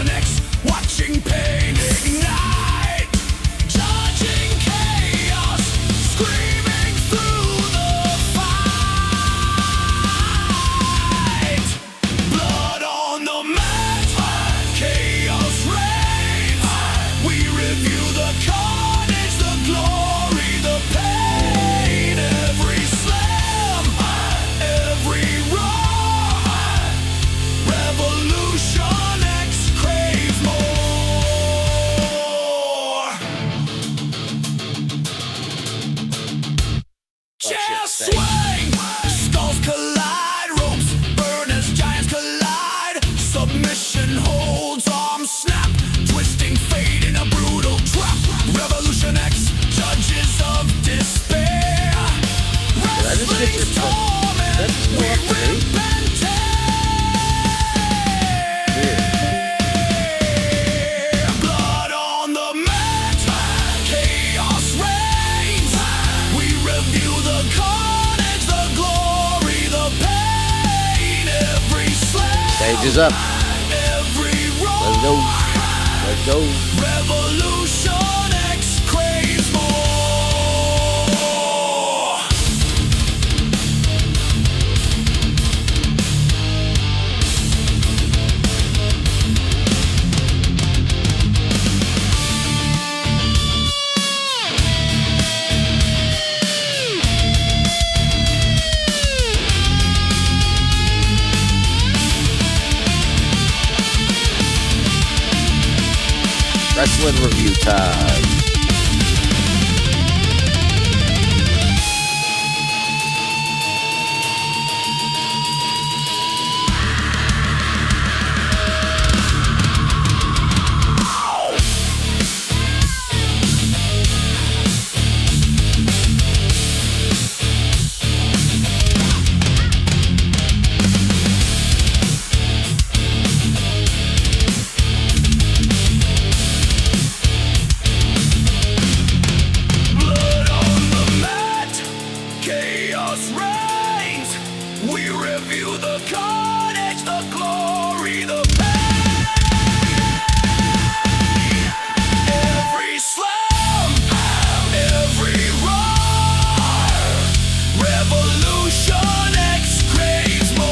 Revolution X, watching pain ignite, judging chaos, screaming through the fight. Blood on the mat, chaos reigns. We review the carnage, the glory, the pain. Every slam, every roar. Revolution X craves more. Chairs swing, skulls collide, ropes burn as giants collide. Submission holds, arms snap, twisting fate in a brutal trap. Revolution X, judges of despair. Wrestling's torment, we rip and tear. Blood on the mat, chaos reigns. We review the carnage, the glory, the pain. Every slam, Stage is up. every roar. Let's go. Let's go. Revolution X craves more. Wrestling review time. Blood on the mat, chaos reigns. We review the carnage, the glory, the pain. Every slam, every roar. Revolution X craves more.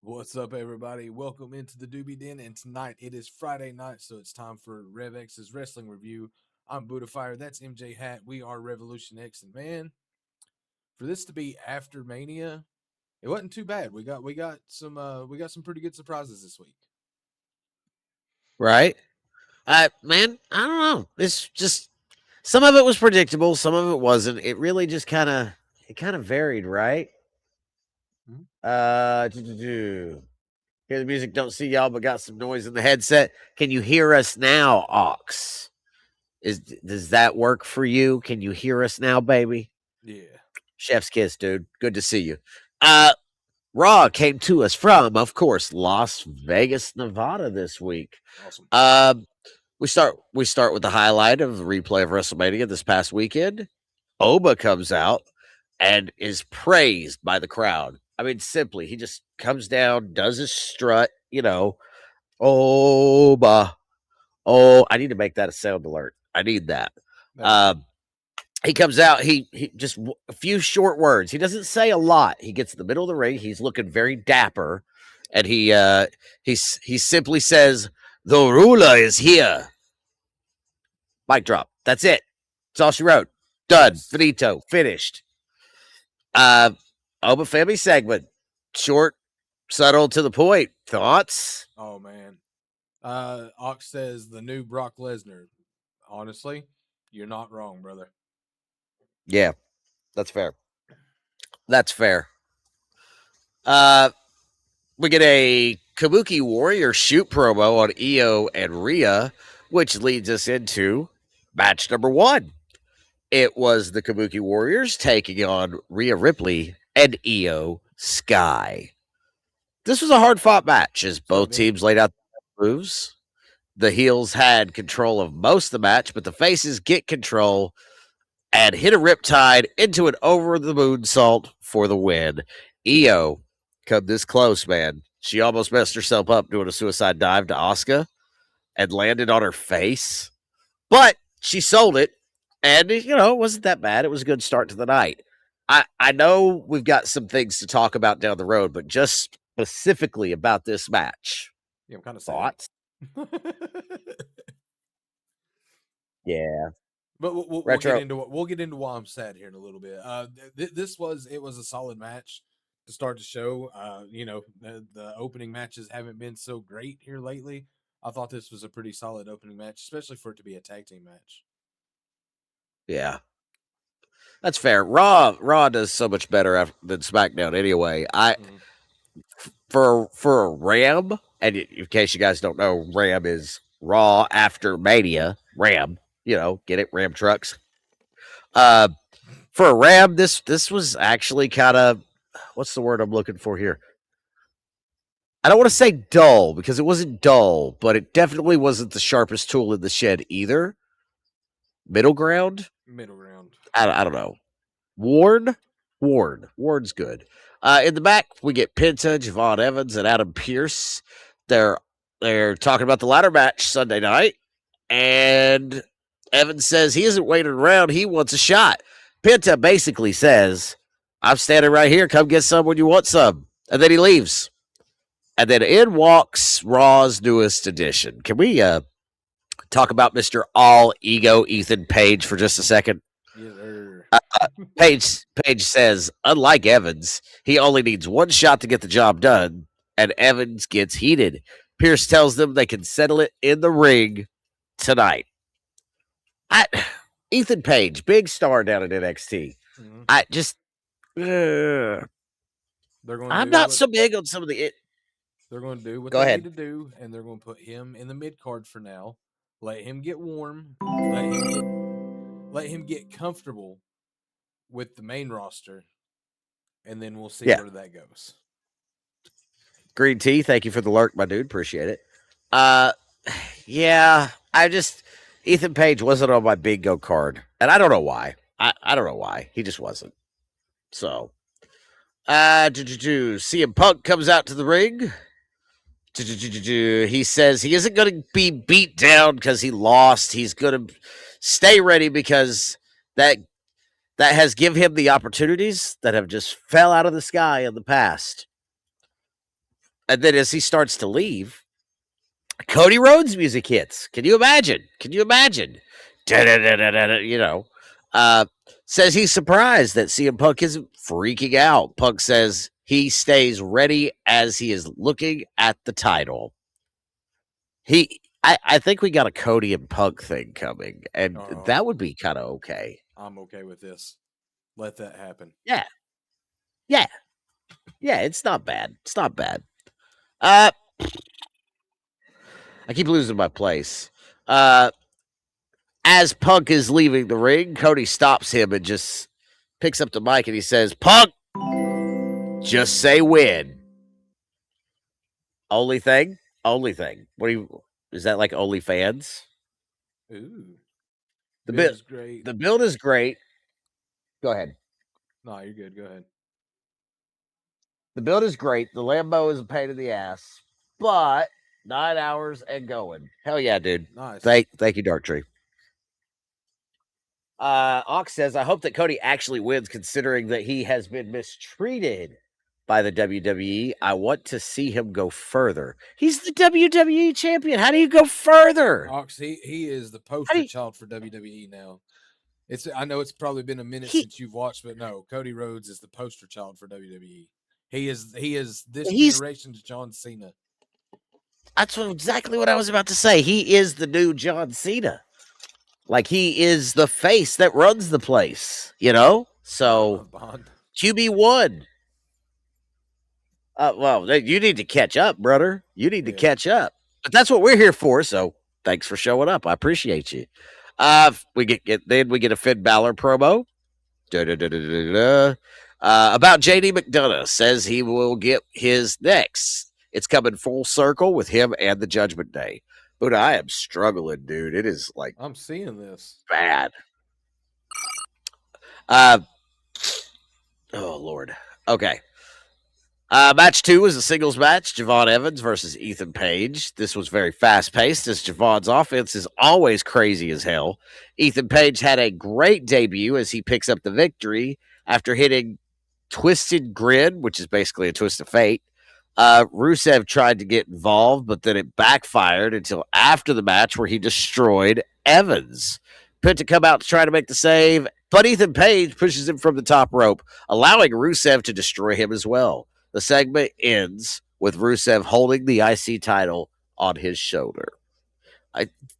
What's up, everybody? Welcome into the Doobie Den, and tonight it is Friday night, so it's time for Rev X's wrestling review. I'm Buddha that's MJ Hat. We are Revolution X, and man, for this to be after Mania, it wasn't too bad. We got some pretty good surprises this week. Right? Man, I don't know. It's just some of it was predictable, some of it wasn't. It really just kind of varied, right? Mhm. Hear the music, don't see y'all, but got some noise in the headset. Can you hear us now, Ox? Does that work for you? Can you hear us now, baby? Yeah. Chef's kiss, dude. Good to see you. Raw came to us from, of course, Las Vegas, Nevada this week. Awesome. We start with the highlight of the replay of WrestleMania this past weekend. Oba comes out and is praised by the crowd. I mean, simply, he just comes down, does his strut, Oba. Oh, I need to make that a sound alert. I need that. He comes out, he just a few short words. He doesn't say a lot. He gets in the middle of the ring. He's looking very dapper, and he simply says, "The ruler is here." Mic drop. That's it. That's all she wrote. Done. Finito. Finished. Oba family segment. Short, subtle, to the point. Thoughts? Oh man. Ox says the new Brock Lesnar. Honestly, you're not wrong, brother. Yeah, that's fair. That's fair. We get a Kabuki Warrior shoot promo on Io and Rhea, which leads us into match number 1. It was the Kabuki Warriors taking on Rhea Ripley and Io Sky. This was a hard-fought match as both teams laid out moves. The heels had control of most of the match, but the faces get control and hit a riptide into an over the moonsault for the win. Io come this close, man. She almost messed herself up doing a suicide dive to Asuka and landed on her face, but she sold it, and it wasn't that bad. It was a good start to the night. I know we've got some things to talk about down the road, but just specifically about this match, Yeah, I'm kind of sad. thoughts? Yeah, But we'll Retro. get into why I'm sad here in a little bit. This was a solid match to start the show. The opening matches haven't been so great here lately. I thought this was a pretty solid opening match, especially for it to be a tag team match. Yeah, that's fair. Raw does so much better than SmackDown anyway. For a Ram, and in case you guys don't know, Ram is Raw after Mania. Ram, get it? Ram trucks. For a Ram, this was actually kind of, what's the word I'm looking for here? I don't want to say dull, because it wasn't dull, but it definitely wasn't the sharpest tool in the shed either. Middle ground. I don't know. Ward's good. In the back, we get Penta, Javon Evans, and Adam Pearce. They're talking about the ladder match Sunday night, and Evans says he isn't waiting around. He wants a shot. Penta basically says, "I'm standing right here. Come get some when you want some." And then he leaves. And then in walks Raw's newest addition. Can we talk about Mr. All Ego Ethan Page for just a second? Yes, Page says, unlike Evans, he only needs one shot to get the job done, and Evans gets heated. Pierce tells them they can settle it in the ring tonight. Ethan Page, big star down at NXT. Mhm. I just, I'm not so big on some of the. They're going to do what Go they ahead. need to do, and they're going to put him in the mid card for now. Let him get warm. Let him get comfortable with the main roster, and then we'll see where that goes. Green tea, thank you for the lurk, my dude. Appreciate it. Yeah, Ethan Page wasn't on my bingo card, and I don't know why. I don't know why. He just wasn't. So, CM Punk comes out to the ring. He says he isn't going to be beat down because he lost. He's going to stay ready because that has given him the opportunities that have just fell out of the sky in the past. And then as he starts to leave, Cody Rhodes music hits. Can you imagine? Says he's surprised that CM Punk isn't freaking out. Punk says he stays ready as he is looking at the title. I think we got a Cody and Punk thing coming, and that would be kind of okay. I'm okay with this. Let that happen. Yeah. It's not bad. I keep losing my place. As Punk is leaving the ring, Cody stops him and just picks up the mic and he says, "Punk, just say when." Only thing. Is that like OnlyFans? Ooh. The build is great. The build is great. Go ahead. No, you're good. Go ahead. The build is great. The Lambo is a pain in the ass, but 9 hours and going. Hell yeah, dude. Nice. Thank you, Dark Tree. Ox says, I hope that Cody actually wins, considering that he has been mistreated by the WWE. I want to see him go further. He's the WWE champion. How do you go further? Ox, he is the poster child for WWE now. I know it's probably been a minute since you've watched, but no, Cody Rhodes is the poster child for WWE. He is this generation's John Cena. That's exactly what I was about to say. He is the new John Cena. Like, he is the face that runs the place, So, QB1. Well, you need to catch up, brother. You need to catch up. But that's what we're here for, so thanks for showing up. I appreciate you. We get a Finn Balor promo. About JD McDonough. Says he will get his next. It's coming full circle with him and the Judgment Day. But I am struggling, dude. It is like I'm seeing this. bad. Uh, oh Lord. Okay. Match 2 was a singles match. Javon Evans versus Ethan Page. This was very fast paced as Javon's offense is always crazy as hell. Ethan Page had a great debut as he picks up the victory after hitting Twisted Grid, which is basically a twist of fate. Rusev tried to get involved, but then it backfired until after the match where he destroyed Evans. Put to come out to try to make the save, but Ethan Page pushes him from the top rope, allowing Rusev to destroy him as well. The segment ends with Rusev holding the IC title on his shoulder.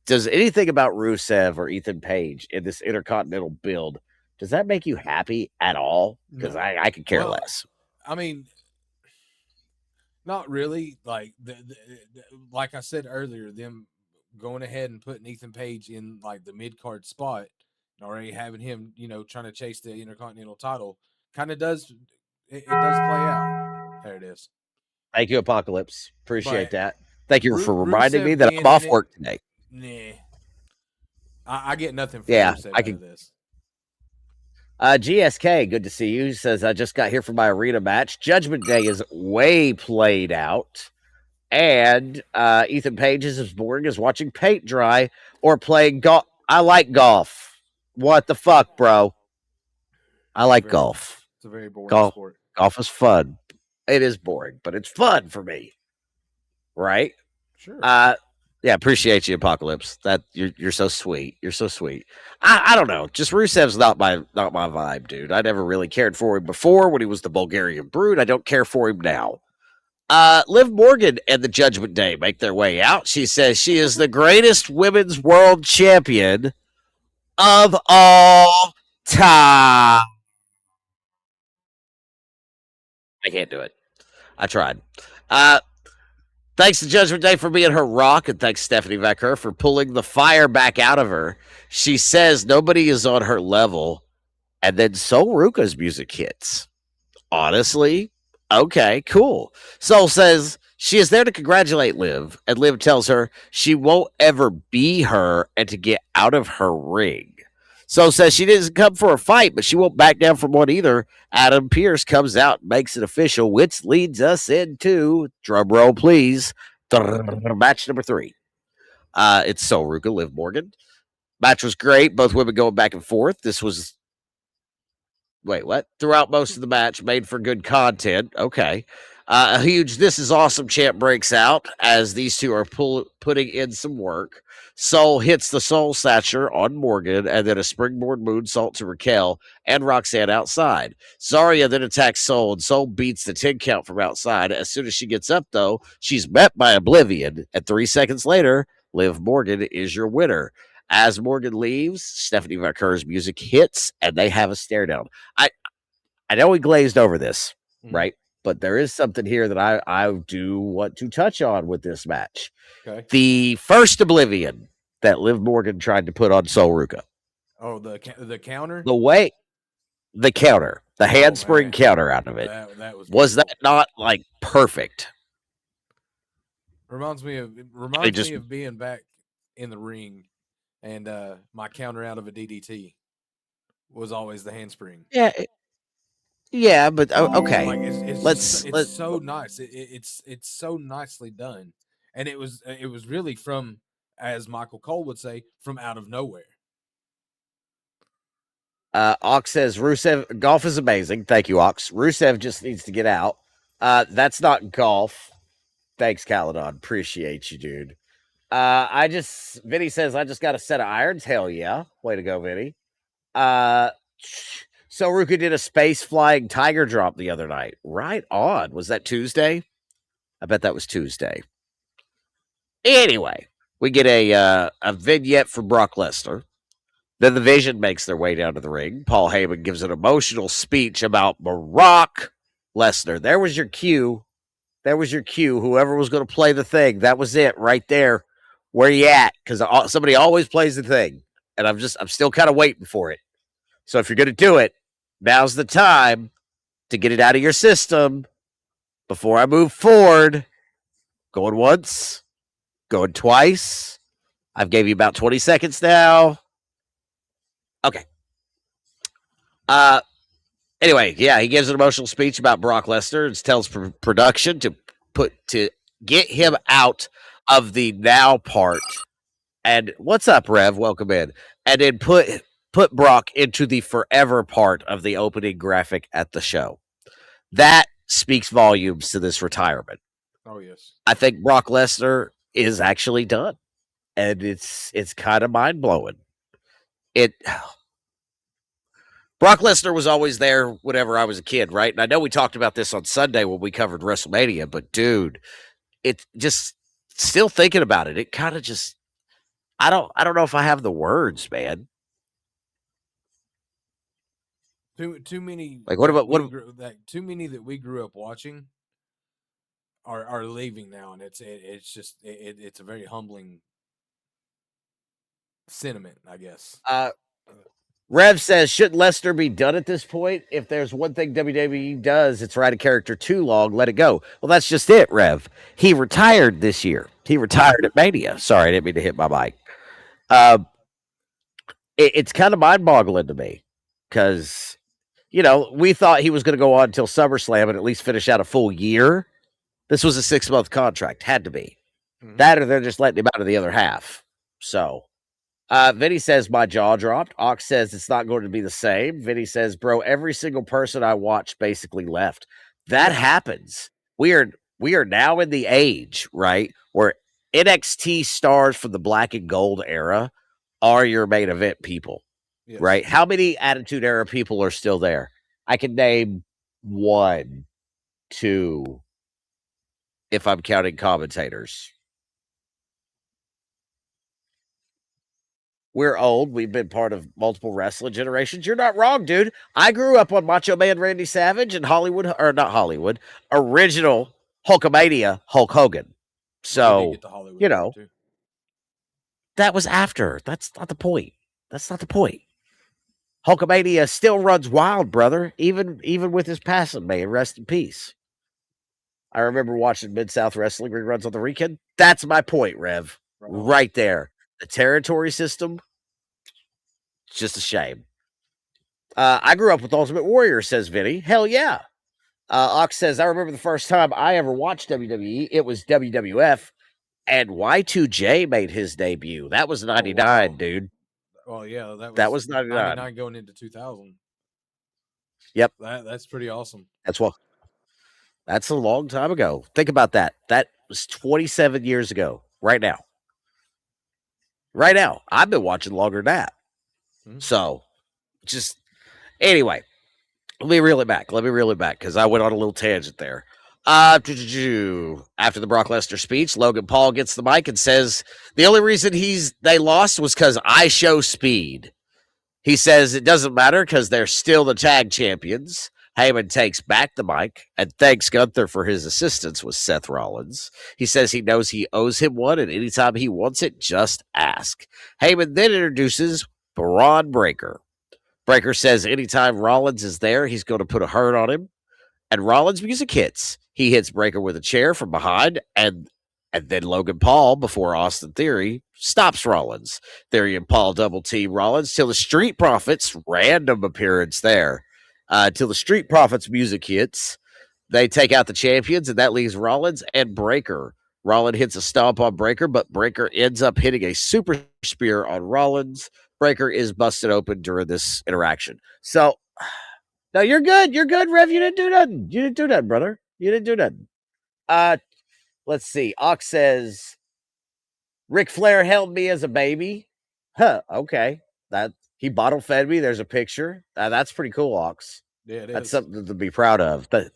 Does anything about Rusev or Ethan Page in this Intercontinental build, does that make you happy at all? Because No. I could care Well, less. I mean, not really. Like like I said earlier, them going ahead and putting Ethan Page in like the mid card spot, and already having him, trying to chase the Intercontinental title, kind of does it does play out. There it is. Thank you, Apocalypse. Appreciate But that. Thank you for reminding me Rusev that being I'm off in it, work today. nah. I get nothing from Yeah, Rusev I out can. of this. GSK, good to see you. Says I just got here from my arena match. Judgment Day is way played out, and Ethan Page is as boring as watching paint dry or playing golf. I like golf. What the fuck, bro? I like Very, golf. it's a very boring Golf, sport. golf is fun. It is boring, but it's fun for me, right? Sure. Yeah, appreciate you, Apocalypse. That you're so sweet. You're so sweet. I don't know. Just Rusev's not my vibe, dude. I never really cared for him before when he was the Bulgarian Brute. I don't care for him now. Liv Morgan and the Judgment Day make their way out. She says she is the greatest women's world champion of all time. I can't do it. I tried. Thanks to Judgment Day for being her rock, and thanks Stephanie Becker for pulling the fire back out of her. She says nobody is on her level, and then Soul Ruka's music hits. Honestly, okay, cool. Soul says she is there to congratulate Liv, and Liv tells her she won't ever be her and to get out of her ring. Soul says she didn't come for a fight, but she won't back down from one either. Adam Pierce comes out and makes it official, which leads us into, drum roll please, match number 3. It's Soul Ruka, Liv Morgan. Match was great. Both women going back and forth. This was Wait, what? Throughout most of the match, made for good content. Okay. A huge "This is awesome" chant breaks out as these two are putting in some work. Soul hits the Soul Satcher on Morgan and then a springboard moonsault to Raquel and Roxanne outside. Zarya then attacks Soul and Soul beats the 10 count from outside. As soon as she gets up, though, she's met by Oblivion. And 3 seconds later, Liv Morgan is your winner. As Morgan leaves, Stephanie Vaquer's music hits and they have a stare down. I know we glazed over this, right? But there is something here that I do want to touch on with this match. Okay. The first Oblivion that Liv Morgan tried to put on Soul Ruka. Oh, the counter? The counter, the handspring counter out of it. That was that not like perfect? Reminds me of being back in the ring and my counter out of a DDT was always the handspring. Yeah, but okay. Like it's so nice. It's so nicely done, and it was really from, as Michael Cole would say, from out of nowhere. Ox says Rusev golf is amazing. Thank you, Ox. Rusev just needs to get out. That's not golf. Thanks, Caledon. Appreciate you, dude. Vinny says I just got a set of irons. Hell yeah. Way to go, Vinny. So Ruka did a space flying tiger drop the other night. Right on. Was that Tuesday? I bet that was Tuesday. Anyway, we get a vignette from Brock Lesnar. Then the Vision makes their way down to the ring. Paul Heyman gives an emotional speech about Brock Lesnar. There was your cue. Whoever was going to play the thing, that was it right there. Where you at? Because somebody always plays the thing, and I'm still kind of waiting for it. So if you're going to do it, now's the time to get it out of your system before I move forward. Going once, Going twice. I've gave you about 20 seconds now. Okay. Anyway, yeah, he gives an emotional speech about Brock Lesnar and tells production to get him out of the now part. And what's up, Rev? Welcome in. And then put Brock into the forever part of the opening graphic at the show. That speaks volumes to this retirement. Oh yes. I think Brock Lesnar is actually done. And it's kind of mind blowing. Brock Lesnar was always there whenever I was a kid, right? And I know we talked about this on Sunday when we covered WrestleMania, but dude, it just still thinking about it, it kind of just I don't know if I have the words, man. Too many. Like what about too many that we grew up watching are leaving now, and it's a very humbling sentiment, I guess. Rev says, shouldn't Lesnar be done at this point? If there's one thing WWE does, it's ride a character too long, let it go. Well, that's just it, Rev. He retired this year. He retired at Mania. Sorry, I didn't mean to hit my mic. It's kind of mind-boggling to me because, we thought he was going to go on until SummerSlam and at least finish out a full year. This was a 6-month contract. Had to be. Mm-hmm. That or they're just letting him out of the other half. So... Vinny says my jaw dropped. Ox says it's not going to be the same. Vinny says, bro, every single person I watched basically left. That happens. We are now in the age, right, where NXT stars from the black and gold era are your main event people, yes. Right? How many Attitude Era people are still there? I can name 1, 2, if I'm counting commentators. We're old. We've been part of multiple wrestling generations. You're not wrong, dude. I grew up on Macho Man Randy Savage and original Hulkamania Hulk Hogan. So, that was after. That's not the point. Hulkamania still runs wild, brother, even with his passing, man. Rest in peace. I remember watching Mid-South Wrestling reruns on the weekend. That's my point, Rev. Right there. The territory system, it's just a shame. I grew up with Ultimate Warrior, says Vinny. Hell yeah. Ox says, I remember the first time I ever watched WWE. It was WWF, and Y2J made his debut. That was 99, dude. Oh, yeah. That was 99 going into 2000. Yep. That's pretty awesome. That's a long time ago. Think about that. That was 27 years ago, right now. Right now, I've been watching longer than that. Mm-hmm. So, anyway, let me reel it back because I went on a little tangent there. After the Brock Lesnar speech, Logan Paul gets the mic and says the only reason they lost was because I show speed. He says it doesn't matter because they're still the tag champions. Heyman takes back the mic and thanks Gunther for his assistance with Seth Rollins. He says he knows he owes him one, and anytime he wants it, just ask. Heyman then introduces Braun Breaker. Breaker says anytime Rollins is there, he's going to put a hurt on him. And Rollins' music hits. He hits Breaker with a chair from behind, and then Logan Paul, before Austin Theory, stops Rollins. Theory and Paul double team Rollins till the Street Profits, random appearance there. Till the Street Profits music hits, they take out the champions, and that leaves Rollins and Breaker. Rollins hits a stomp on Breaker, but Breaker ends up hitting a super spear on Rollins. Breaker is busted open during this interaction. So, no, you're good. You're good, Rev. You didn't do nothing, brother. You didn't do nothing. Let's see. Ox says, Ric Flair held me as a baby. Huh, okay. He bottle fed me. There's a picture. That's pretty cool, Ox. Yeah, it That's is. something to be proud of. But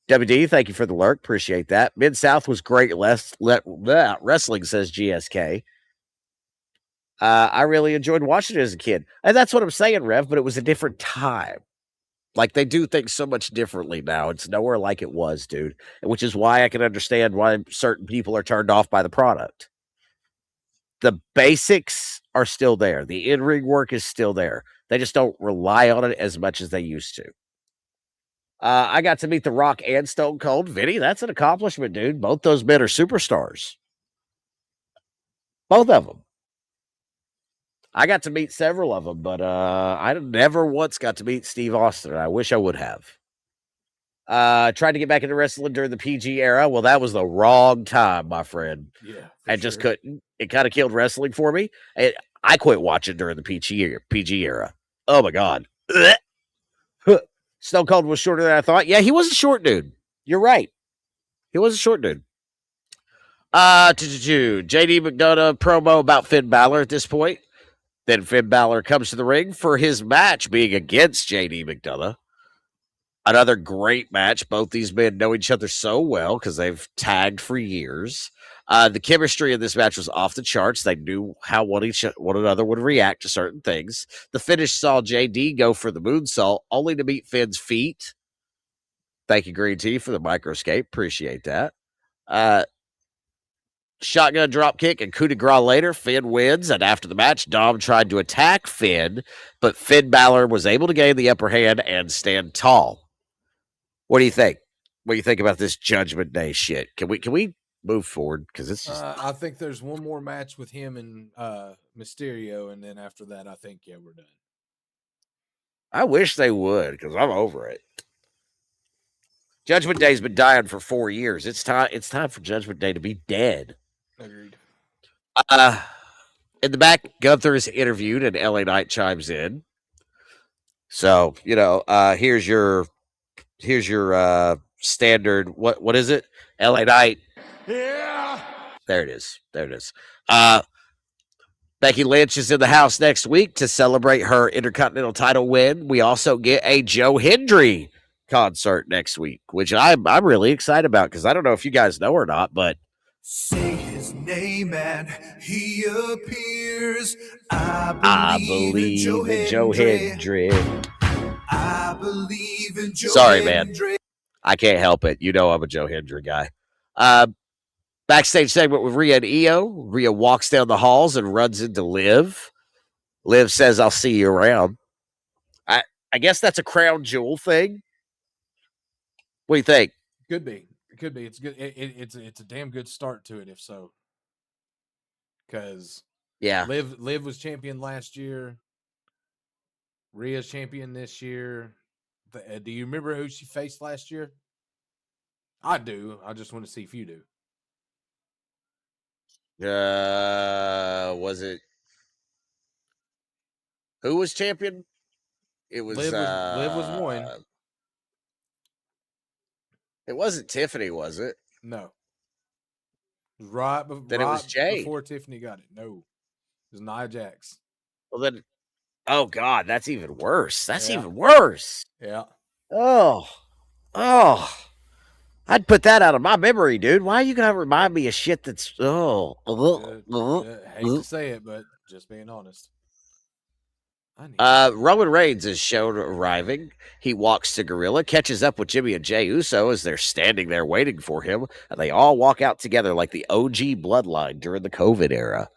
WD, thank you for the lurk. Appreciate that. Mid-South was great. Wrestling, says GSK. I really enjoyed watching it as a kid. And that's what I'm saying, Rev, but it was a different time. Like, they do things so much differently now. It's nowhere like it was, dude. Which is why I can understand why certain people are turned off by the product. The basics are still there. The in-ring work is still there. They just don't rely on it as much as they used to. I got to meet The Rock and Stone Cold. Vinny, that's an accomplishment, dude. Both those men are superstars. Both of them. I got to meet several of them, but I never once got to meet Steve Austin. I wish I would have. Tried to get back into wrestling during the PG era. Well, that was the wrong time, my friend. Yeah, I just couldn't. It kind of killed wrestling for me. I quit watching during the PG era. Oh my god. Stone Cold was shorter than I thought. Yeah, he was a short dude. You're right. He was a short dude. JD McDonough promo about Finn Balor at this point. Then Finn Balor comes to the ring for his match being against JD McDonough. Another great match. Both these men know each other so well because they've tagged for years. The chemistry of this match was off the charts. They knew how one another would react to certain things. The finish saw JD go for the moonsault, only to meet Finn's feet. Thank you, Green Tea, for the microscape. Appreciate that. Shotgun drop kick and coup de grace later. Finn wins, and after the match, Dom tried to attack Finn, but Finn Balor was able to gain the upper hand and stand tall. What do you think? What do you think about this Judgment Day shit? Can we move forward? Because it's just... I think there's one more match with him and Mysterio, and then after that, I think we're done. I wish they would, because I'm over it. Judgment Day's been dying for 4 years. It's time for Judgment Day to be dead. Agreed. In the back, Gunther is interviewed, and LA Knight chimes in. So here's your standard. What is it? LA Knight. Yeah. There it is. Becky Lynch is in the house next week to celebrate her Intercontinental title win. We also get a Joe Hendry concert next week, which I'm really excited about because I don't know if you guys know or not, but Say his name and he appears. I believe in Joe Hendry. I believe in Joe Sorry, man. Hendry. I can't help it. You know I'm a Joe Hendry guy. Backstage segment with Rhea and Io. Rhea walks down the halls and runs into Liv. Liv says, "I'll see you around." I guess that's a crown jewel thing. What do you think? Could be. It could be. It's good. It's a damn good start to it, if so. Because Yeah, Liv was champion last year. Rhea's champion this year. Do you remember who she faced last year? I do. I just want to see if you do. was it who was champion? It was Liv was one. It wasn't Tiffany, was it? No. It was Then it was Jay. before Tiffany got it. No. It was Nia Jax. Well then, oh god, that's even worse. That's even worse. Yeah. Oh, I'd put that out of my memory, dude. Why are you gonna remind me of shit that's Hate to say it, but just being honest. Roman Reigns is shown arriving. He walks to Gorilla, catches up with Jimmy and Jey Uso as they're standing there waiting for him, and they all walk out together like the OG bloodline during the COVID era.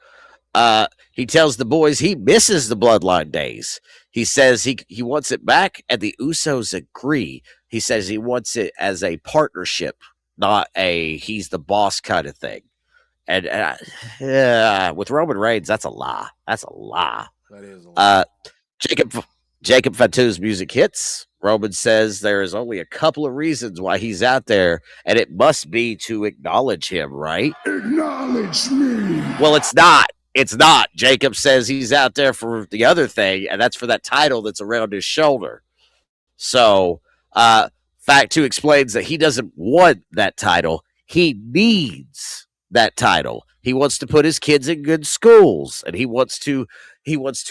He tells the boys he misses the bloodline days. He says he wants it back, and the Usos agree. He says he wants it as a partnership, not a he's the boss kind of thing. And with Roman Reigns, that's a lie. That's a lie. That is a lie. Jacob Fatu's music hits. Roman says there is only a couple of reasons why he's out there, and it must be to acknowledge him, right? Acknowledge me. Well, it's not. It's not. Jacob says he's out there for the other thing, and that's for that title that's around his shoulder. So, Fact 2 explains that he doesn't want that title. He needs that title. He wants to put his kids in good schools, and he wants to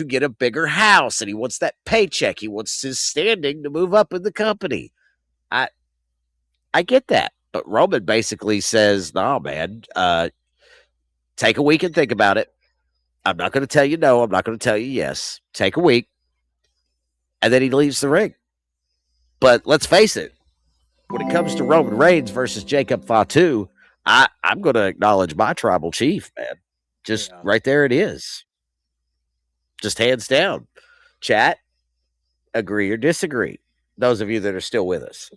get a bigger house, and he wants that paycheck. He wants his standing to move up in the company. I get that. But Roman basically says, "No, man, take a week and think about it. I'm not going to tell you no. I'm not going to tell you yes. Take a week." And then he leaves the ring. But let's face it, when it comes to Roman Reigns versus Jacob Fatu, I'm going to acknowledge my tribal chief, man. Just right there it is. Just hands down. Chat, agree or disagree. Those of you that are still with us.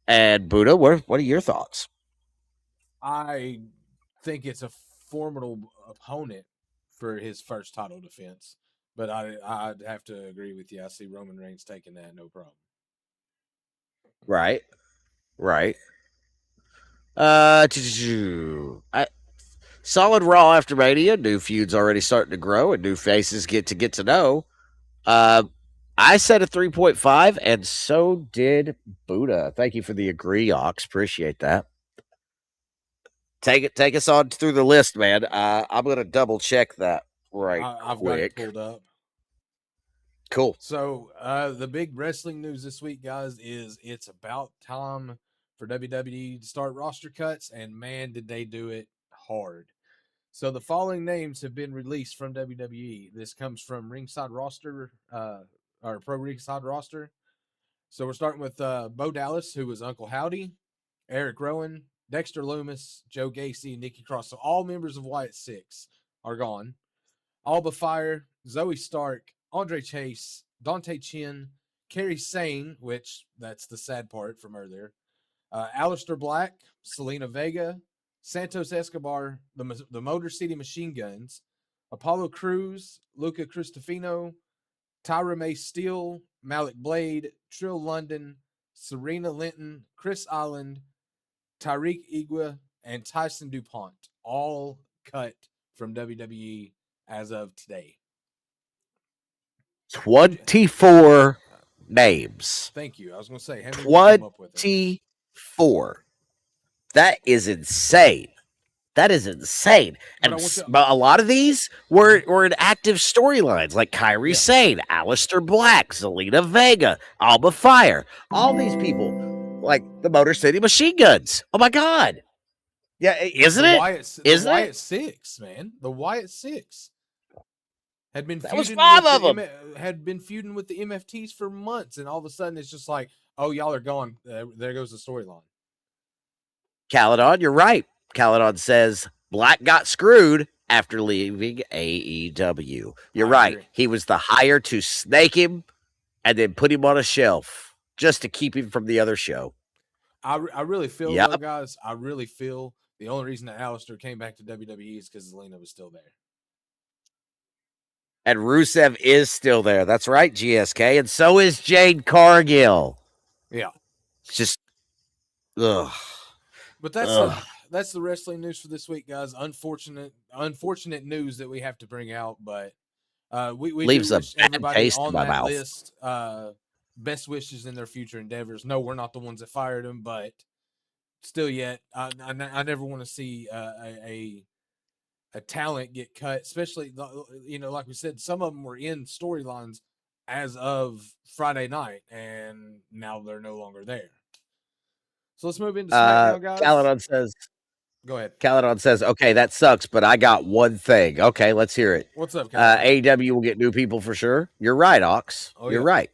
And Buddha, what are your thoughts? I think it's a formidable opponent for his first title defense. But I'd have to agree with you. I see Roman Reigns taking that, no problem. Right. Right. Solid Raw after Mania. New feuds already starting to grow, and new faces get to know. Uh, I said a 3.5, and so did Buddha. Thank you for the agree, Ox. Appreciate that. Take us on through the list, man. I'm gonna double check that I've got it quick. pulled up. Cool. So the big wrestling news this week, guys, is it's about time for WWE to start roster cuts, and man, did they do it hard. So the following names have been released from WWE. This comes from Ringside Roster, or Pro Ringside Roster. So we're starting with Bo Dallas, who was Uncle Howdy, Eric Rowan, Dexter Loomis, Joe Gacy, and Nikki Cross. So all members of Wyatt Six are gone. Alba Fire, Zoe Stark, Andre Chase, Dante Chin, Kerry Sane, which that's the sad part from earlier, Aleister Black, Selena Vega, Santos Escobar, the Motor City Machine Guns, Apollo Cruz, Luca Cristofino, Tyra May Steele, Malik Blade, Trill London, Serena Linton, Chris Island, Tyreek Igwe, and Tyson DuPont, all cut from WWE as of today. 24 names. Thank you. I was going to say, how many did you come up with? 24. That is insane. That is insane. And but a lot of these were in active storylines, like Kyrie Sane, Aleister Black, Zelina Vega, Alba Fire. All these people, like the Motor City Machine Guns. Oh my God. Yeah, isn't it? Isn't Wyatt it? Six, man. The Wyatt Six had been that was 5 of them. Had been feuding with the MFTs for months, and all of a sudden it's just like, oh, y'all are gone. There goes the storyline. Caledon, you're right. Caledon says Black got screwed after leaving AEW. You're right. Agree. He was the hire to snake him and then put him on a shelf just to keep him from the other show. I really feel, though, guys, I really feel the only reason that Aleister came back to WWE is because Zelina was still there. And Rusev is still there. That's right, GSK. And so is Jade Cargill. Yeah. It's just, ugh. But that's the wrestling news for this week, guys. Unfortunate news that we have to bring out, but we leaves do a wish bad everybody taste on in my that mouth. list best wishes in their future endeavors. No, we're not the ones that fired him, but still, yet I never want to see a talent get cut, especially like we said, some of them were in storylines as of Friday night, and now they're no longer there. So let's move into SmackDown, guys. Caledon says, go ahead. Caledon says, okay, that sucks, but I got one thing. Okay, let's hear it. What's up, Caledon? AEW will get new people for sure. You're right, Ox. You're right.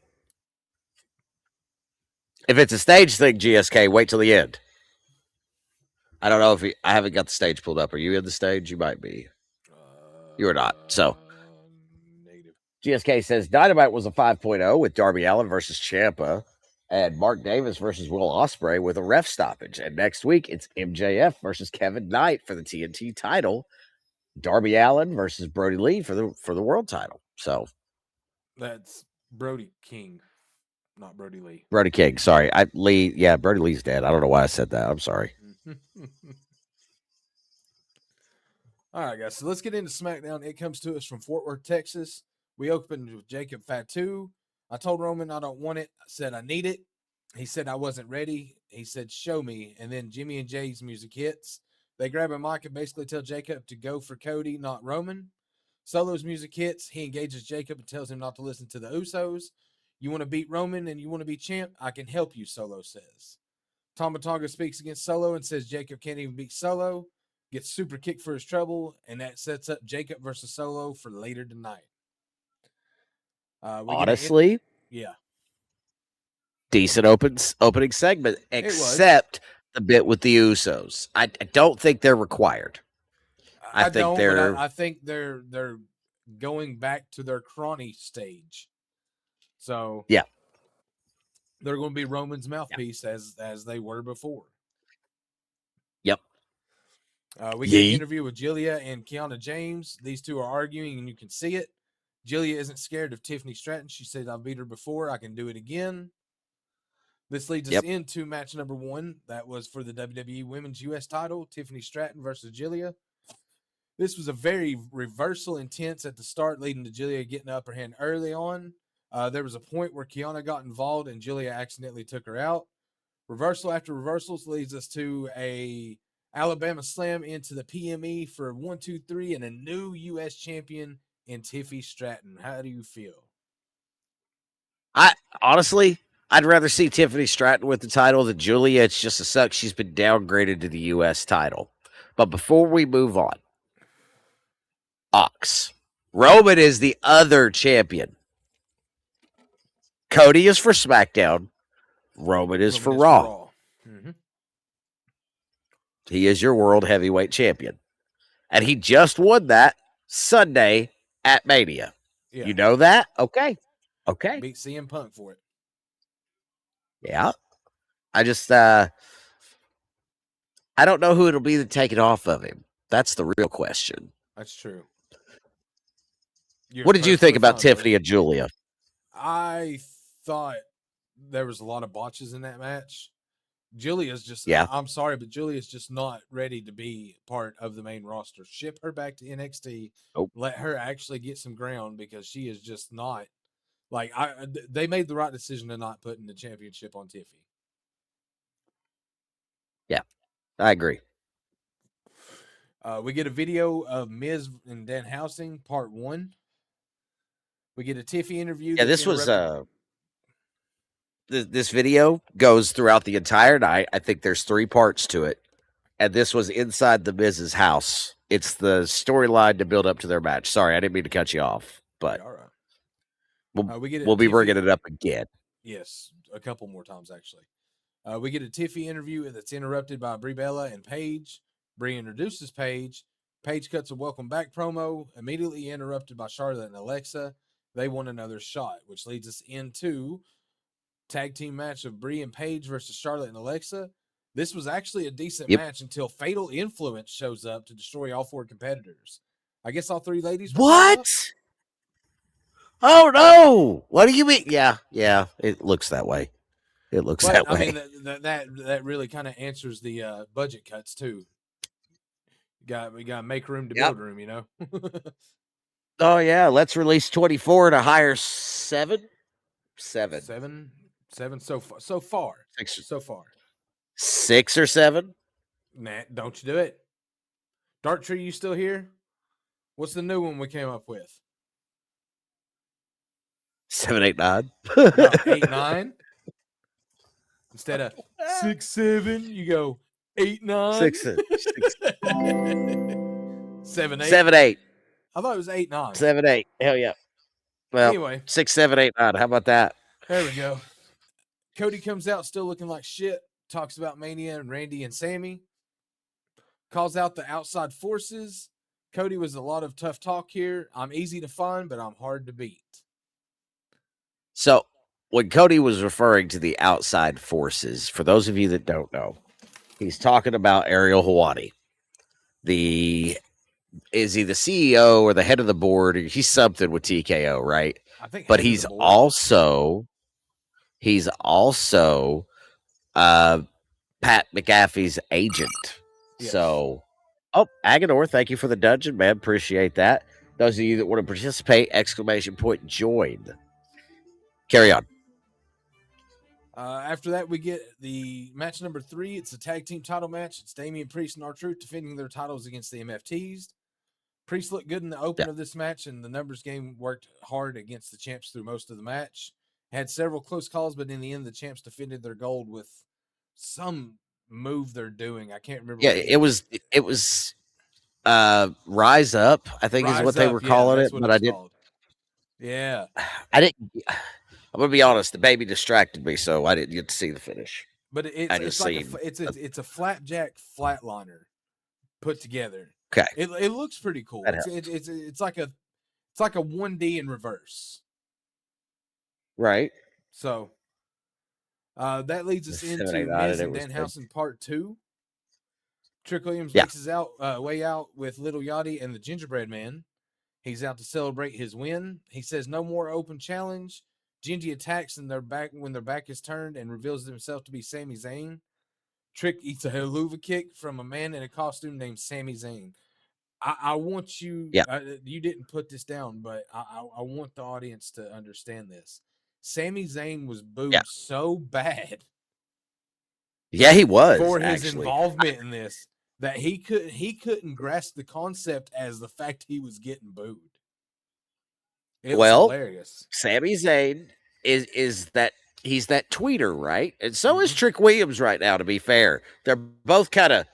If it's a stage thing, GSK, wait till the end. I don't know if I haven't got the stage pulled up. Are you in the stage? You might be. You are not. So, negative. GSK says Dynamite was a 5.0 with Darby Allin versus Ciampa and Mark Davis versus Will Ospreay with a ref stoppage. And next week, it's MJF versus Kevin Knight for the TNT title. Darby Allin versus Brody Lee for the world title. So that's Brody King, not Brody Lee. Brody King. Sorry, Lee. Yeah, Brody Lee's dead. I don't know why I said that. I'm sorry. All right, guys. So let's get into SmackDown. It comes to us from Fort Worth, Texas. We opened with Jacob Fatu. I told Roman I don't want it. I said I need it. He said I wasn't ready. He said, show me. And then Jimmy and Jay's music hits. They grab a mic and basically tell Jacob to go for Cody, not Roman. Solo's music hits. He engages Jacob and tells him not to listen to the Usos. You want to beat Roman and you want to be champ? I can help you, Solo says. Tama Tonga speaks against Solo and says Jacob can't even beat Solo. Gets super kicked for his trouble, and that sets up Jacob versus Solo for later tonight. Honestly, yeah, decent opening segment, except the bit with the Usos. I don't think they're required. I think they're going back to their crawny stage. So yeah, they're going to be Roman's mouthpiece as they were before. Yep. We get an Yeet. interview with Jillia and Kiana James. These two are arguing, and you can see it. Jillia isn't scared of Tiffany Stratton. She said, "I've beat her before. I can do it again." This leads us Yep. into match number 1. That was for the WWE Women's US title, Tiffany Stratton versus Jillia. This was a very reversal intense at the start, leading to Jillia getting the upper hand early on. There was a point where Kiana got involved and Jillia accidentally took her out. Reversal after reversals leads us to a Alabama slam into the PME for 1, 2, 3, and a new U.S. champion in Tiffy Stratton. How do you feel? Honestly, I'd rather see Tiffany Stratton with the title than Julia. It's just a suck she's been downgraded to the U.S. title. But before we move on, Ox. Roman is the other champion. Cody is for SmackDown. Roman is for Raw. Mm-hmm. He is your world heavyweight champion. And he just won that Sunday at Mania. Yeah. You know that? Okay. Okay. Beat CM Punk for it. Yeah. I just I don't know who it'll be to take it off of him. That's the real question. That's true. What did you think about Tiffany and Julia? I thought there was a lot of botches in that match. Julia's just, Yeah. I'm sorry, but Julia's just not ready to be part of the main roster. Ship her back to NXT. Nope. Let her actually get some ground because she is just not like they made the right decision to not putting the championship on Tiffy. Yeah, I agree. We get a video of Miz and Dan Housing, part 1. We get a Tiffy interview. Yeah, this was this video goes throughout the entire night. I think there's 3 parts to it. And this was inside the Miz's house. It's the storyline to build up to their match. Sorry, I didn't mean to cut you off, but all right. We'll be bringing it up again. Yes, a couple more times actually. We get a Tiffy interview that's interrupted by Brie Bella and Paige. Brie introduces Paige. Paige cuts a welcome back promo, immediately interrupted by Charlotte and Alexa. They want another shot, which leads us into tag team match of Brie and Paige versus Charlotte and Alexa. This was actually a decent match until Fatal Influence shows up to destroy all 4 competitors. I guess all 3 ladies. What? Oh no! What do you mean? Yeah, it looks that way. It looks that way. I mean, that really kind of answers the budget cuts too. We got to make room to build room, you know. Oh yeah, let's release 24 to hire 7. 7 so far. 6 so far. 6 or 7. Nah, don't you do it. Dark Tree, you still here? What's the new one we came up with? 7, 8, 9. No, 8, 9. Instead of 6, 7, you go 8, 9. 6, 7, 8. 7, 8. I thought it was 8, 9. 7, 8. Hell yeah. Well, anyway, 6, 7, 8, 9. How about that? There we go. Cody comes out still looking like shit. Talks about Mania and Randy and Sammy. Calls out the outside forces. Cody was a lot of tough talk here. I'm easy to find, but I'm hard to beat. So when Cody was referring to the outside forces, for those of you that don't know, he's talking about Ariel Hawani. Is he the CEO or the head of the board? He's something with TKO, right? I think, but he's also Pat McAfee's agent. Yes. So, Agador, thank you for the dungeon, man. Appreciate that. Those of you that want to participate, ! Join. Carry on. After that, we get the match number 3. It's a tag team title match. It's Damian Priest and R-Truth defending their titles against the MFTs. Priest looked good in the open of this match, and the numbers game worked hard against the champs through most of the match. Had several close calls, but in the end, the champs defended their gold with some move they're doing. I can't remember. Yeah, it was Rise Up, I think is what they were calling it, but I didn't. Yeah. I didn't. I'm gonna be honest. The baby distracted me, so I didn't get to see the finish. But it's a flapjack flatliner put together. Okay, it looks pretty cool. It's like a 1D in reverse. Right. So that leads us into Miz and Danhausen part 2. Trick Williams Yeah. makes his way out with Little Yachty and the Gingerbread Man. He's out to celebrate his win. He says no more open challenge. Gingy attacks and when their back is turned and reveals himself to be Sami Zayn. Trick eats a haluva kick from a man in a costume named Sami Zayn. I want you. Yeah. You didn't put this down, but I want the audience to understand this. Sami Zayn was booed so bad. Yeah, he was for his actually. involvement in this that he couldn't grasp the concept as the fact he was getting booed. It was hilarious. Sami Zayn is that he's that tweeter, right? And so is Trick Williams right now, to be fair. They're both kind of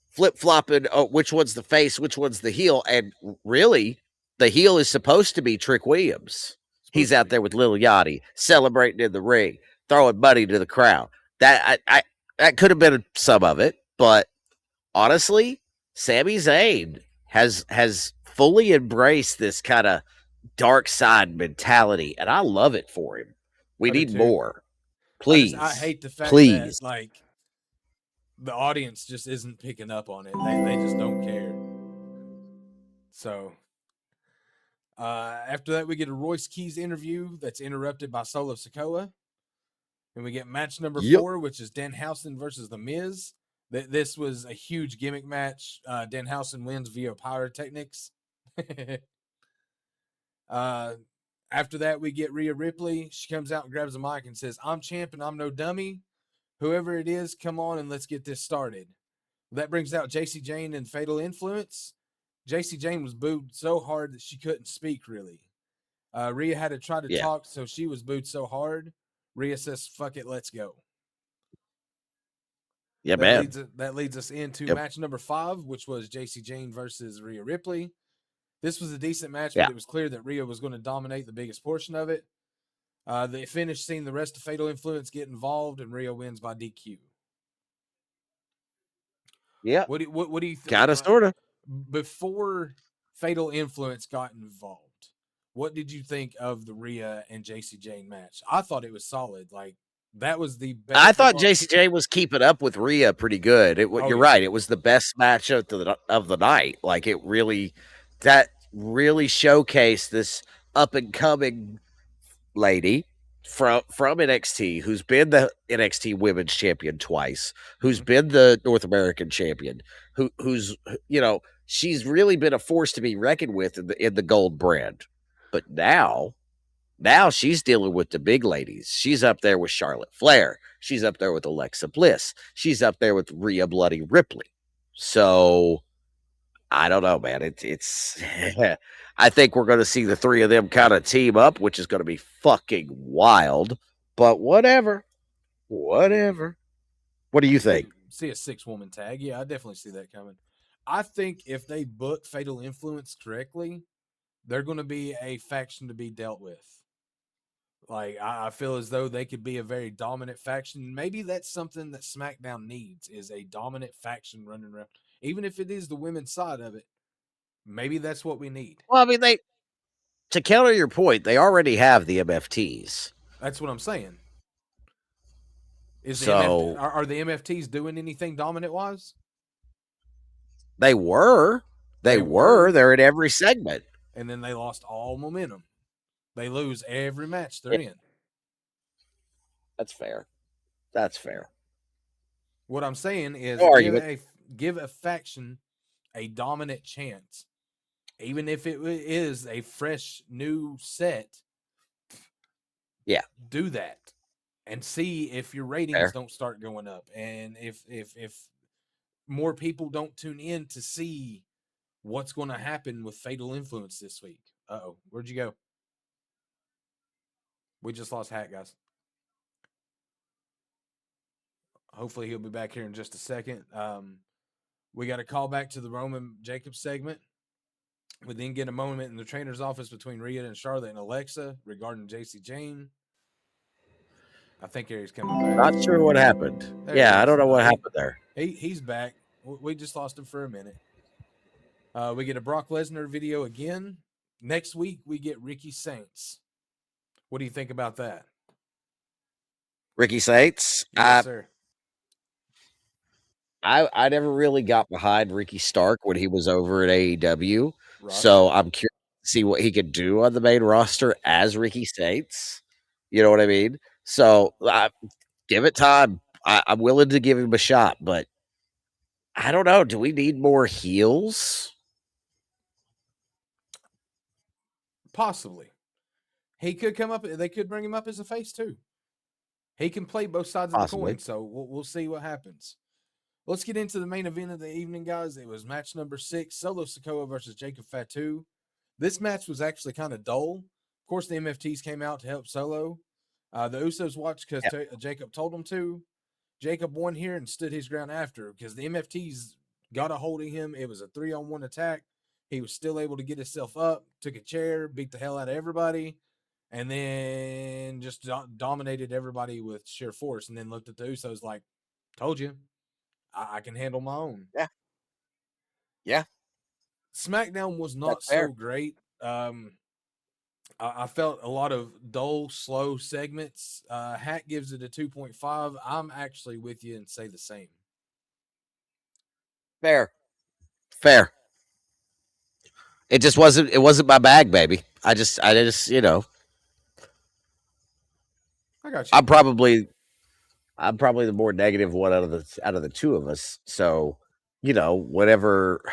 flip-flopping, which one's the face, which one's the heel, and really the heel is supposed to be Trick Williams. He's out there with Lil Yachty, celebrating in the ring, throwing money to the crowd. That that could have been some of it, but honestly, Sami Zayn has fully embraced this kind of dark side mentality, and I love it for him. We need more. Please. I hate the fact that like the audience just isn't picking up on it. They just don't care. So after that, we get a Royce Keys interview that's interrupted by Solo Sikoa. And we get match number 4, which is Danhausen versus The Miz. This was a huge gimmick match. Danhausen wins via pyrotechnics. After that, we get Rhea Ripley. She comes out and grabs a mic and says, "I'm champ and I'm no dummy. Whoever it is, come on and let's get this started." That brings out JC Jane and Fatal Influence. JC Jane was booed so hard that she couldn't speak, really. Rhea had to try to talk, so she was booed so hard. Rhea says, "Fuck it, let's go." Yeah, that leads us into match number 5, which was JC Jane versus Rhea Ripley. This was a decent match, but it was clear that Rhea was going to dominate the biggest portion of it. They finished seeing the rest of Fatal Influence get involved, and Rhea wins by DQ. Yeah. What do you think? Kind of, sort of. Before Fatal Influence got involved, what did you think of the Rhea and JC Jane match? I thought it was solid. Like, that was the best. I thought JC Jane was keeping up with Rhea pretty good. You're right. It was the best match of the night. Like, that really showcased this up and coming lady from NXT, who's been the NXT Women's Champion twice, who's been the North American Champion, who's she's really been a force to be reckoned with in the gold brand. But now she's dealing with the big ladies. She's up there with Charlotte Flair. She's up there with Alexa Bliss. She's up there with Rhea Bloody Ripley. So I don't know, man. It's I think we're going to see the three of them kind of team up, which is going to be fucking wild. But whatever. What do you think? See a 6-woman tag. Yeah, I definitely see that coming. I think if they book Fatal Influence correctly, they're going to be a faction to be dealt with. Like, I feel as though they could be a very dominant faction. Maybe that's something that SmackDown needs, is a dominant faction running around. Even if it is the women's side of it, maybe that's what we need. Well, I mean, to counter your point, they already have the MFTs. That's what I'm saying. Are the MFTs doing anything dominant-wise? They were. They're in every segment. And then they lost all momentum. They lose every match they're in. That's fair. What I'm saying is give a faction a dominant chance. Even if it is a fresh new set. Yeah. Do that. And see if your ratings don't start going up. And if more people don't tune in to see what's going to happen with Fatal Influence this week. Uh-oh. Where'd you go? We just lost Hat, guys. Hopefully he'll be back here in just a second. We got a call back to the Roman Jacobs segment. We then get a moment in the trainer's office between Rhea and Charlotte and Alexa regarding JC Jane. I think Aries coming back. Not sure what happened. I don't know what happened there. He's back. We just lost him for a minute. We get a Brock Lesnar video again. Next week, we get Ricky Saints. What do you think about that? Ricky Saints? Yes, sir. I never really got behind Ricky Stark when he was over at AEW, Right. so I'm curious to see what he could do on the main roster as Ricky States. You know what I mean? So give it time. I'm willing to give him a shot, but I don't know. Do we need more heels? Possibly. He could come up. They could bring him up as a face too. He can play both sides of the Possibly. coin, so we'll see what happens. Let's get into the main event of the evening, guys. It was match number 6, Solo Sikoa versus Jacob Fatu. This match was actually kind of dull. Of course, the MFTs came out to help Solo. The Usos watched because Jacob told them to. Jacob won here and stood his ground after because the MFTs got a hold of him. It was a 3-on-1 attack. He was still able to get himself up, took a chair, beat the hell out of everybody, and then just dominated everybody with sheer force. And then looked at the Usos like, "Told you, I can handle my own." Yeah. Yeah. SmackDown was not That's fair. so great. I felt a lot of dull, slow segments. Hat gives it a 2.5. I'm actually with you and say the same. Fair. Fair. It just wasn't. It wasn't my bag, baby. I just. You know. I got you. I'm probably the more negative one out of the two of us. So, you know, whatever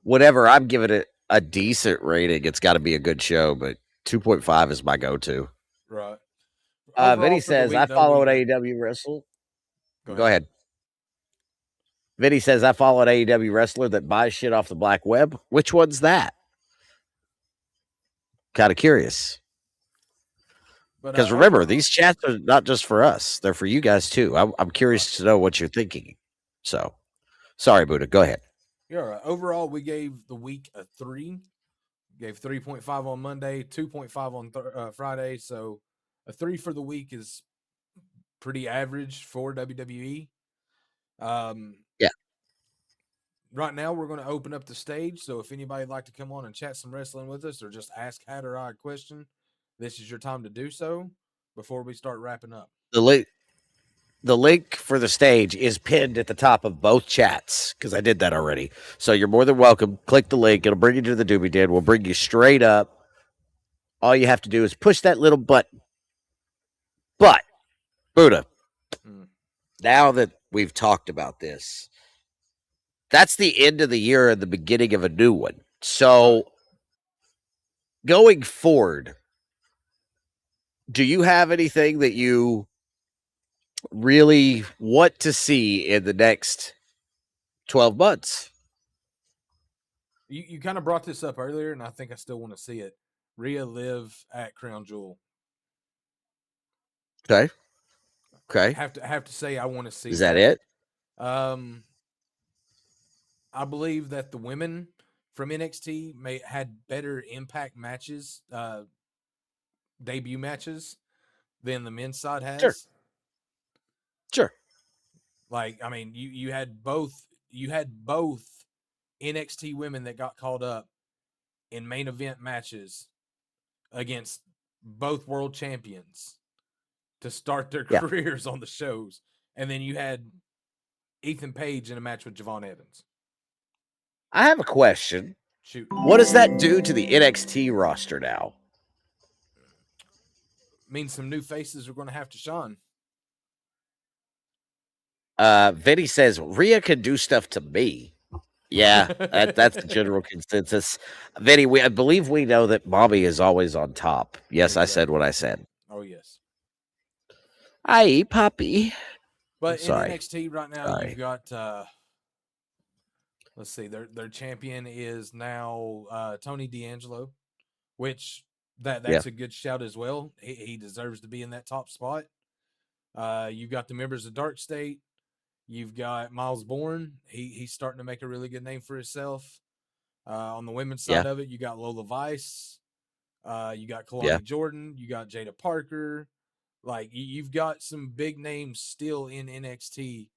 I'm giving it a decent rating, it's got to be a good show. But 2.5 is my go-to. Right. Vinny for the says week, I though, we followed got. AEW wrestle. Go Go ahead. ahead. Vinny says I followed AEW wrestler that buys shit off the black web. Which one's that? Kind of curious. But Because remember, these chats are not just for us; they're for you guys too. I'm curious to know what you're thinking. So, sorry, Buddha. Go ahead. You're all right. Overall, we gave the week a 3. Gave 3.5 on Monday, 2.5 on Friday. So a 3 for the week is pretty average for WWE. Yeah. Right now, we're going to open up the stage. So if anybody'd like to come on and chat some wrestling with us or just ask Hat or I a question, this is your time to do so before we start wrapping up. The link for the stage is pinned at the top of both chats because I did that already. So you're more than welcome. Click the link; it'll bring you to the Doobie Den. We'll bring you straight up. All you have to do is push that little button. But Buddha, now that we've talked about this, that's the end of the year and the beginning of a new one. So going forward, do you have anything that you really want to see in the next 12 months? You kind of brought this up earlier, and I think I still want to see it. Rhea Liv at Crown Jewel. Okay. Okay. Have to say I want to see. Is that it? I believe that the women from NXT had better impact matches, debut matches, than the men's side has. Sure. Like, I mean, you had both NXT women that got called up in main event matches against both world champions to start their Yeah. careers on the shows. And then you had Ethan Page in a match with Javon Evans. I have a question. Shoot. What does that do to the NXT roster now? Means some new faces are going to have to shine. Vinny says Rhea can do stuff to me. Yeah, that's the general consensus. Vinny, I believe we know that Bobby is always on top. Yes, exactly. I said what I said. Oh, yes. Aye, Poppy. But in NXT right now, you've got let's see, their champion is now Tony D'Angelo, which that's a good shout as well. He deserves to be in that top spot. You've got the members of Dark State. You've got Miles Bourne. He's starting to make a really good name for himself. On the women's side of it, you got Lola Vice. You got Kalani Jordan. You got Jada Parker. Like, you've got some big names still in NXT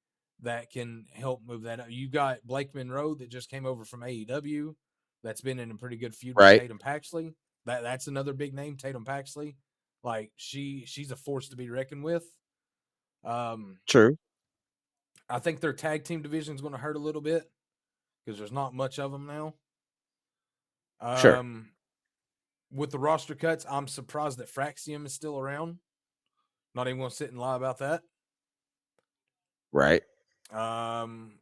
that can help move that up. You got Blake Monroe that just came over from AEW. That's been in a pretty good feud with Tatum Paxley. That's another big name, Tatum Paxley. Like, she's a force to be reckoned with. True. I think their tag team division is going to hurt a little bit because there's not much of them now. Sure. With the roster cuts, I'm surprised that Fraxium is still around. Not even going to sit and lie about that. Right. I'm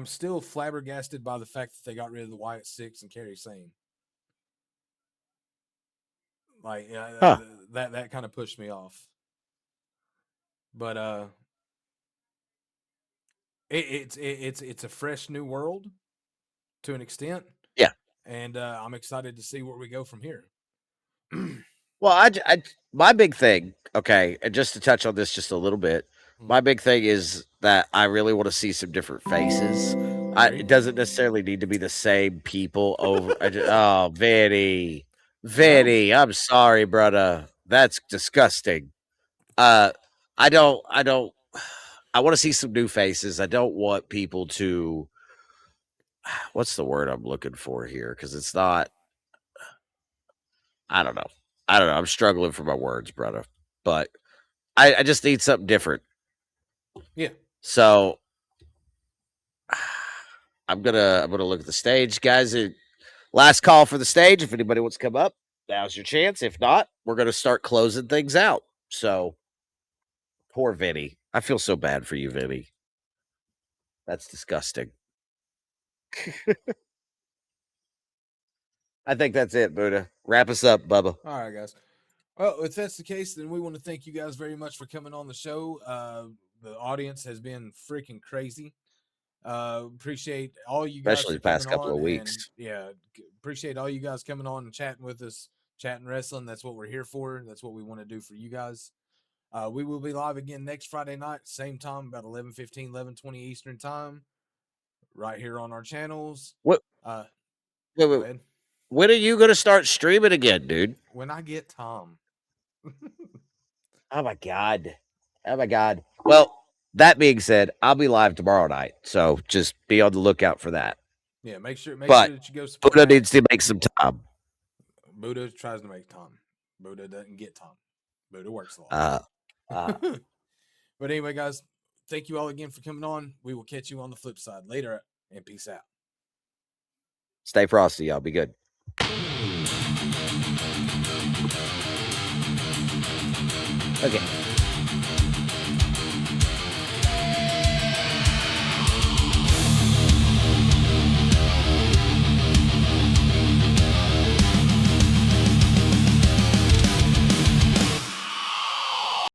still flabbergasted by the fact that they got rid of the Wyatt Six and Kerry Sane. Like, that kind of pushed me off. But it's a fresh new world to an extent. Yeah. And I'm excited to see where we go from here. Well, my big thing, okay, and just to touch on this just a little bit, my big thing is that I really want to see some different faces. It doesn't necessarily need to be the same people over. Oh, Vinny, I'm sorry, brother. That's disgusting. I don't. I want to see some new faces. I don't want people to. What's the word I'm looking for here? Because it's not. I don't know. I'm struggling for my words, brother. But I just need something different. Yeah. So I'm gonna look at the stage, guys. Last call for the stage. If anybody wants to come up, now's your chance. If not, we're gonna start closing things out. So poor Vinny. I feel so bad for you, Vinny. That's disgusting. I think that's it, Buddha. Wrap us up, Bubba. All right, guys. Well, if that's the case, then we want to thank you guys very much for coming on the show. The audience has been freaking crazy. Appreciate all you guys, Especially the past coming couple on, of weeks. And, yeah, appreciate all you guys coming on and chatting with us, chatting wrestling. That's what we're here for. That's what we want to do for you guys. We will be live again next Friday night, same time, about 11:15, 11:20 Eastern time, right here on our channels. What? Go ahead. When are you gonna start streaming again, dude? When I get Tom. Oh my god. Well, that being said, I'll be live tomorrow night, so just be on the lookout for that. Yeah, make sure that you go support. Buddha needs to make some time. Buddha tries to make time. Buddha doesn't get time. Buddha works a lot. But anyway, guys, thank you all again for coming on. We will catch you on the flip side later, and peace out. Stay frosty, y'all. Be good. Okay.